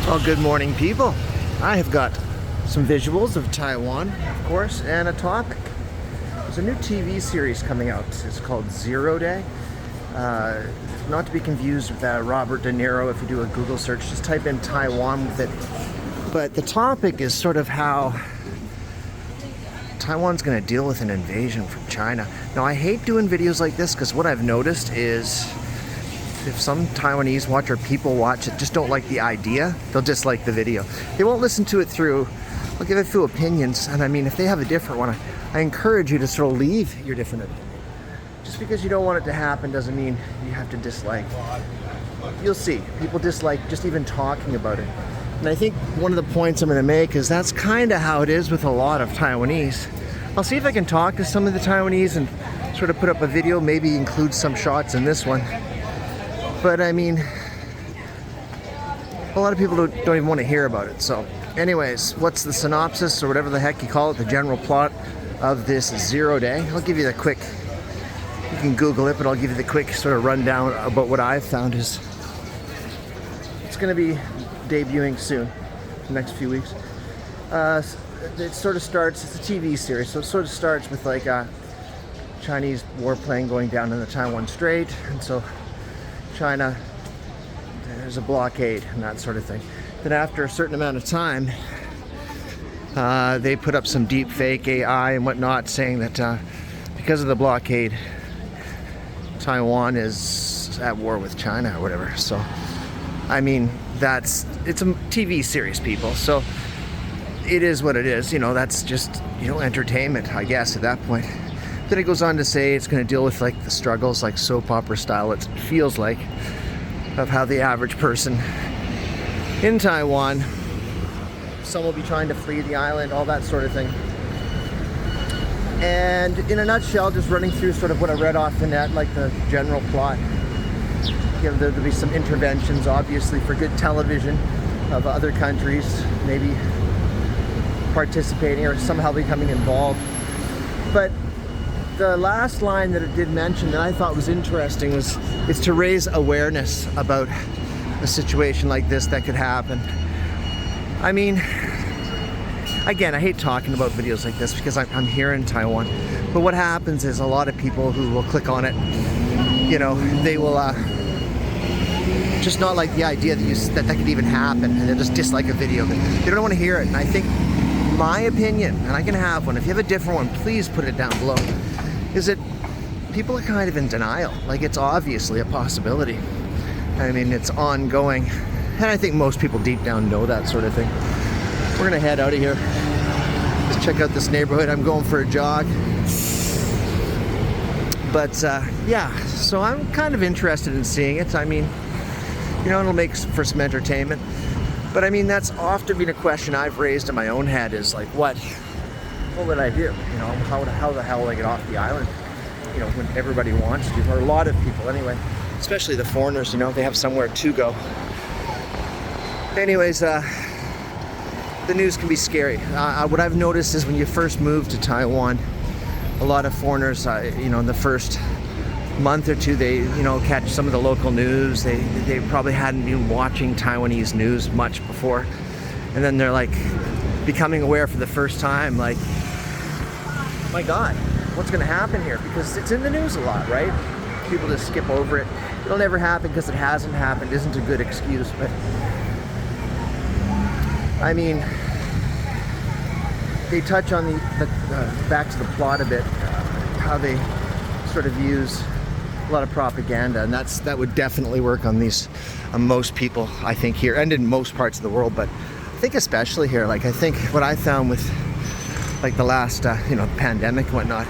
Well, good morning, people. I have got some visuals of Taiwan, of course, and a topic. There's a new TV series coming out. It's called 0 Day. Not to be confused with Robert De Niro. If you do a Google search, just type in Taiwan with it. But the topic is sort of how Taiwan's going to deal with an invasion from China. Now, I hate doing videos like this because what I've noticed is if some Taiwanese watch or people watch it, just don't like the idea, they'll dislike the video. They won't listen to it through. They'll give it through opinions. And I mean, if they have a different one, I encourage you to sort of leave your different opinion. Just because you don't want it to happen doesn't mean you have to dislike. You'll see, people dislike just even talking about it. And I think one of the points I'm going to make is that's kind of how it is with a lot of Taiwanese. I'll see if I can talk to some of the Taiwanese and sort of put up a video, maybe include some shots in this one. But I mean, a lot of people don't even want to hear about it. So anyways, what's the synopsis or whatever the heck you call it, the general plot of this 0 Day? I'll give you the quick, you can Google it, but I'll give you the quick sort of rundown about what I've found is it's going to be debuting soon, the next few weeks. It sort of starts, it's a TV series, so it sort of starts with like a Chinese warplane going down in the Taiwan Strait, and so China, there's a blockade and that sort of thing. Then after a certain amount of time, they put up some deep fake AI and whatnot saying that because of the blockade, Taiwan is at war with China or whatever. So, I mean, it's a TV series, people. So it is what it is. You know, that's just, entertainment, I guess, at that point. Then it goes on to say it's going to deal with like the struggles, like soap opera style, it feels like, of how the average person in Taiwan, some will be trying to flee the island, all that sort of thing. And in a nutshell, just running through sort of what I read off the net, like the general plot. There'll be some interventions, obviously, for good television of other countries, maybe participating or somehow becoming involved. But the last line that it did mention that I thought was interesting is to raise awareness about a situation like this that could happen. I mean, again, I hate talking about videos like this because I'm here in Taiwan. But what happens is a lot of people who will click on it, they will just not like the idea that could even happen, and they'll just dislike a video. They don't want to hear it. And I think my opinion, and I can have one, if you have a different one, please put it down below, is that people are kind of in denial. Like, it's obviously a possibility. I mean, it's ongoing. And I think most people deep down know that sort of thing. We're gonna head out of here. Just check out this neighborhood. I'm going for a jog. But yeah, so I'm kind of interested in seeing it. I mean, it'll make for some entertainment. But I mean, that's often been a question I've raised in my own head is like, what would I do? How the hell will I get off the island? When everybody wants to, or a lot of people anyway, especially the foreigners, they have somewhere to go. Anyways, the news can be scary. What I've noticed is when you first move to Taiwan, a lot of foreigners, in the first month or two, they catch some of the local news. They probably hadn't been watching Taiwanese news much before, and then they're like becoming aware for the first time, like, my God, what's going to happen here? Because it's in the news a lot, right? People just skip over it. It'll never happen because it hasn't happened isn't a good excuse, but I mean, they touch on the back to the plot a bit, how they sort of use a lot of propaganda, and that would definitely work on most people, I think, here and in most parts of the world, but I think especially here. Like, I think what I found with like the last pandemic and whatnot,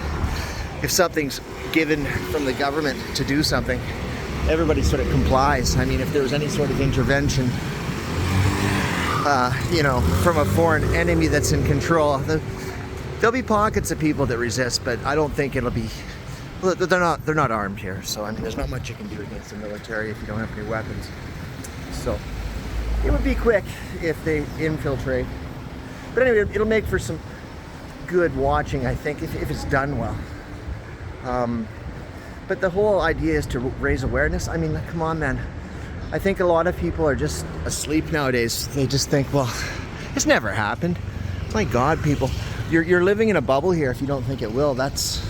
if something's given from the government to do something, everybody sort of complies. I mean, if there was any sort of intervention from a foreign enemy that's in control, there'll be pockets of people that resist, but I don't think it'll be. Well, they're not armed here, so I mean, there's not much you can do against the military if you don't have any weapons. So it would be quick if they infiltrate. But anyway, it'll make for some good watching, I think, if it's done well. But the whole idea is to raise awareness. I mean, come on, man. I think a lot of people are just asleep nowadays. They just think, well, it's never happened. My God, people, you're living in a bubble here if you don't think it will. That's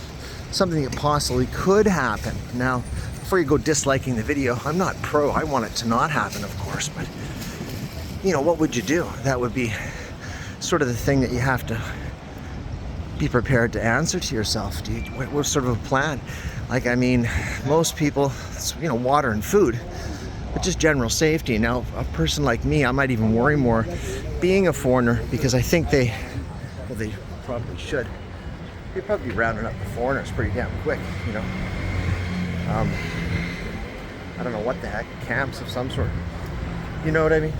something that possibly could happen. Now, before you go disliking the video, I'm not pro. I want it to not happen, of course, but you know, what would you do? That would be sort of the thing that you have to be prepared to answer to yourself. What sort of a plan? Like, I mean, most people, it's, you know, water and food, but just general safety. Now, a person like me, I might even worry more being a foreigner, because I think they probably should. They'd probably be rounding up the foreigners pretty damn quick, you know. I don't know what the heck, camps of some sort. You know what I mean?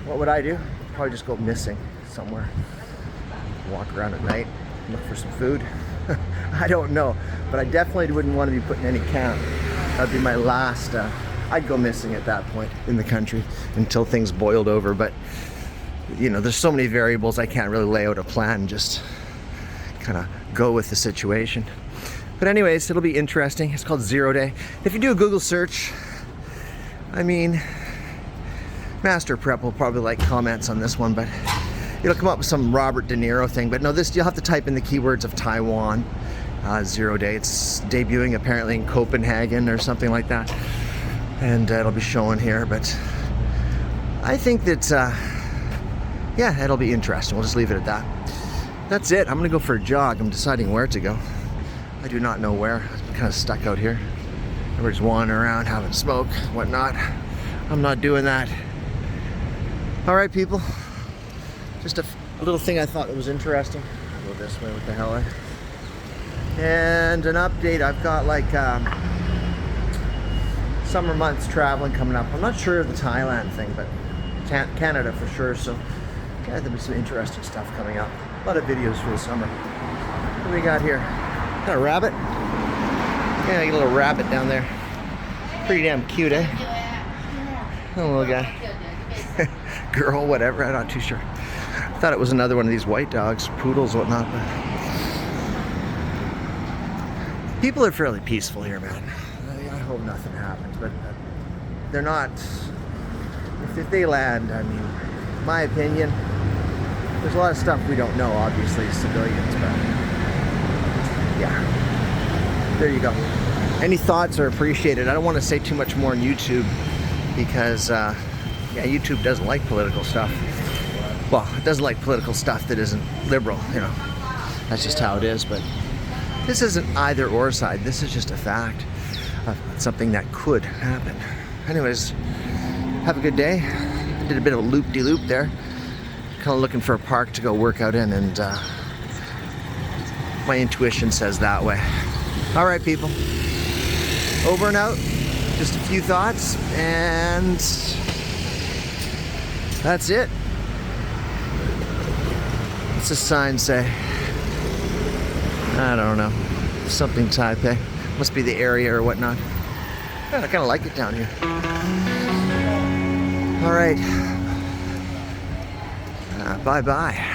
What would I do? Probably just go missing somewhere. Walk around at night, look for some food. I don't know, but I definitely wouldn't want to be put in any camp. That'd be my last, I'd go missing at that point in the country until things boiled over. But, you know, there's so many variables, I can't really lay out a plan, just kind of go with the situation. But anyways, it'll be interesting. It's called 0 Day. If you do a Google search, I mean, Master Prep will probably like comments on this one, but it'll come up with some Robert De Niro thing. But no, this, you'll have to type in the keywords of Taiwan, 0 Day. It's debuting apparently in Copenhagen or something like that. And it'll be showing here, but I think that, yeah, it'll be interesting. We'll just leave it at that. That's it. I'm gonna go for a jog. I'm deciding where to go. I do not know where. I'm kind of stuck out here. Everybody's wandering around, having smoke, whatnot. I'm not doing that. All right, people. Just a little thing I thought that was interesting. I'll go this way, what the hell, eh? And an update. I've got like summer months traveling coming up. I'm not sure of the Thailand thing, but Canada for sure. So yeah, there'll be some interesting stuff coming up. A lot of videos for the summer. What do we got here? Got a rabbit? Yeah, I got a little rabbit down there. Pretty damn cute, eh? Oh, little guy. Girl, whatever, I'm not too sure. I thought it was another one of these white dogs, poodles, whatnot. But people are fairly peaceful here, man. I hope nothing happens, but they're not. If they land, I mean, my opinion, there's a lot of stuff we don't know, obviously, as civilians, but yeah, there you go. Any thoughts are appreciated. I don't want to say too much more on YouTube because, yeah, YouTube doesn't like political stuff. Well, it doesn't like political stuff that isn't liberal, you know. That's just how it is, but this isn't either or side. This is just a fact of something that could happen. Anyways, have a good day. I did a bit of a loop-de-loop there. Kind of looking for a park to go work out in, and my intuition says that way. All right, people. Over and out. Just a few thoughts, and that's it. What's this sign say? I don't know. Something Taipei. Must be the area or whatnot. Yeah, I kind of like it down here. All right. Bye-bye.